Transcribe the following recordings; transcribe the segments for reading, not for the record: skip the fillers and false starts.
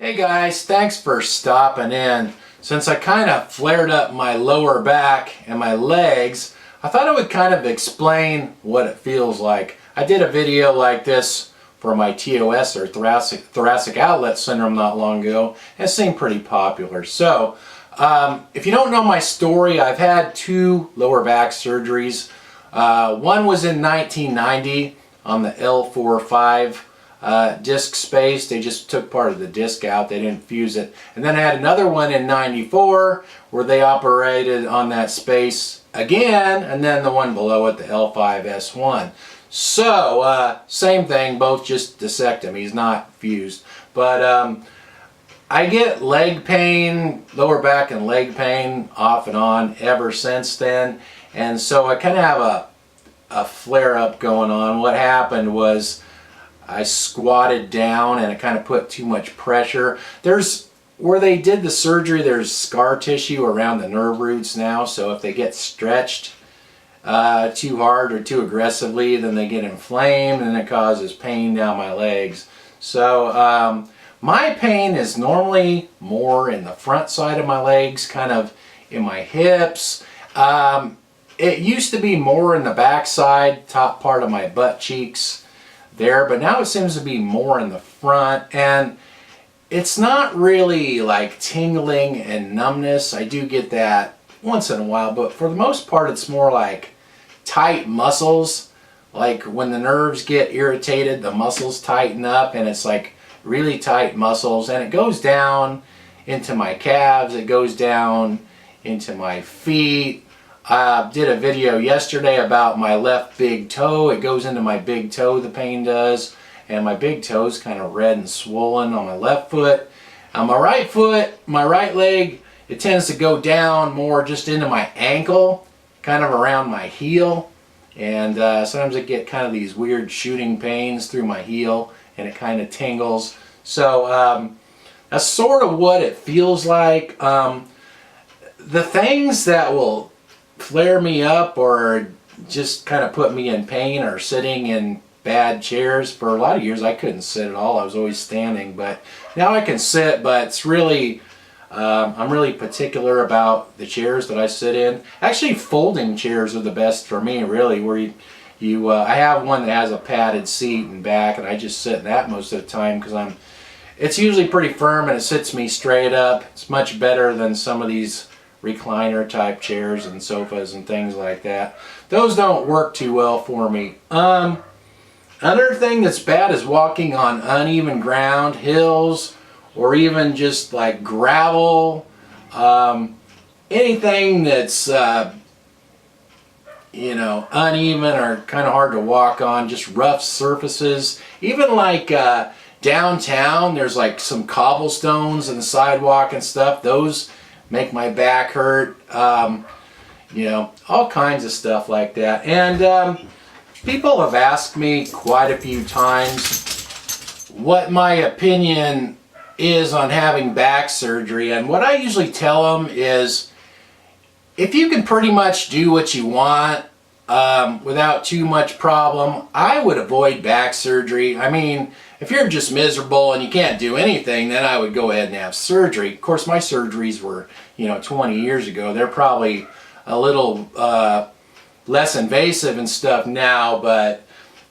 Hey guys, thanks for stopping in. Since I kind of flared up my lower back and my legs, I thought I would kind of explain what it feels like. I did a video like this for my TOS or thoracic outlet syndrome not long ago, and it seemed pretty popular. So, if you don't know my story, I've had two lower back surgeries. One was in 1990 on the L4-5 disc space. They just took part of the disc out, they didn't fuse it. And then I had another one in 94 where they operated on that space again, and then the one below it, the L5S1. So, same thing, both just discectomies, not fused. But I get leg pain, lower back and leg pain off and on ever since then. And so I kind of have a flare-up going on. What happened was I squatted down and it kind of put too much pressure. Where they did the surgery, there's scar tissue around the nerve roots now, so if they get stretched too hard or too aggressively, then they get inflamed and it causes pain down my legs. So my pain is normally more in the front side of my legs, kind of in my hips. It used to be more in the back side, top part of my butt cheeks there, but now it seems to be more in the front, and it's not really like tingling and numbness. I do get that once in a while, but for the most part it's more like tight muscles. Like when the nerves get irritated, the muscles tighten up, and it's like really tight muscles, and it goes down into my calves, it goes down into my feet. I did a video yesterday about my left big toe. It goes into my big toe, the pain does, and my big toe's kind of red and swollen on my left foot. On my right foot, my right leg, it tends to go down more just into my ankle, kind of around my heel, and sometimes I get kind of these weird shooting pains through my heel, and it kind of tingles. So that's sort of what it feels like. The things that will flare me up or just kind of put me in pain or sitting in bad chairs. For a lot of years I couldn't sit at all. I was always standing, but now I can sit, but it's really I'm really particular about the chairs that I sit in. Actually, folding chairs are the best for me, really, where I have one that has a padded seat and back, and I just sit in that most of the time because it's usually pretty firm and it sits me straight up. It's much better than some of these recliner type chairs and sofas and things like that. Those don't work too well for me. Another thing that's bad is walking on uneven ground, hills, or even just like gravel. Anything that's uneven or kind of hard to walk on, just rough surfaces. Even like downtown, there's like some cobblestones and the sidewalk and stuff. Those make my back hurt, all kinds of stuff like that. And people have asked me quite a few times what my opinion is on having back surgery, and what I usually tell them is if you can pretty much do what you want without too much problem, I would avoid back surgery. I mean, if you're just miserable and you can't do anything, then I would go ahead and have surgery. Of course, my surgeries were, 20 years ago. They're probably a little less invasive and stuff now, but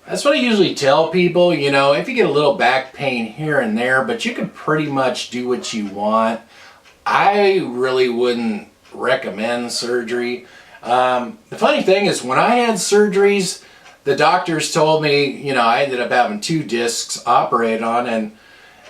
that's what I usually tell people. If you get a little back pain here and there, but you can pretty much do what you want, I really wouldn't recommend surgery. The funny thing is, when I had surgeries, the doctors told me, I ended up having 2 discs operated on, and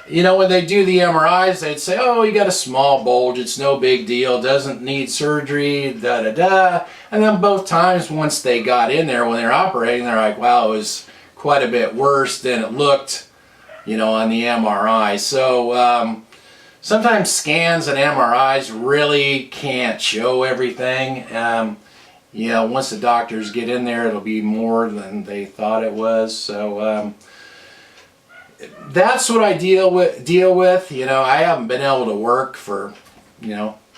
when they do the MRIs, they'd say, oh, you got a small bulge, it's no big deal, doesn't need surgery, da-da-da. And then both times, once they got in there, when they're operating, they're like, wow, it was quite a bit worse than it looked, on the MRI. So sometimes scans and MRIs really can't show everything. Once the doctors get in there, it'll be more than they thought it was. So that's what I deal with. I haven't been able to work for,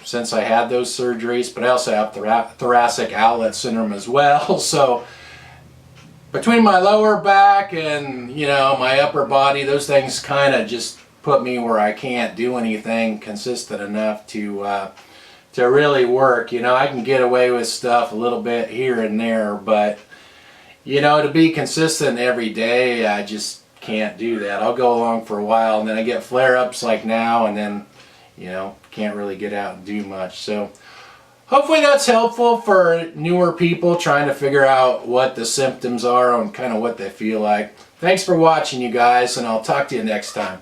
since I had those surgeries, but I also have thoracic outlet syndrome as well. So between my lower back and, my upper body, those things kind of just put me where I can't do anything consistent enough to really work. You know, I can get away with stuff a little bit here and there, but you know, to be consistent every day, I just can't do that. I'll go along for a while and then I get flare-ups like now, and then, you know, can't really get out and do much. So hopefully that's helpful for newer people trying to figure out what the symptoms are and kind of what they feel like. Thanks for watching, you guys, and I'll talk to you next time.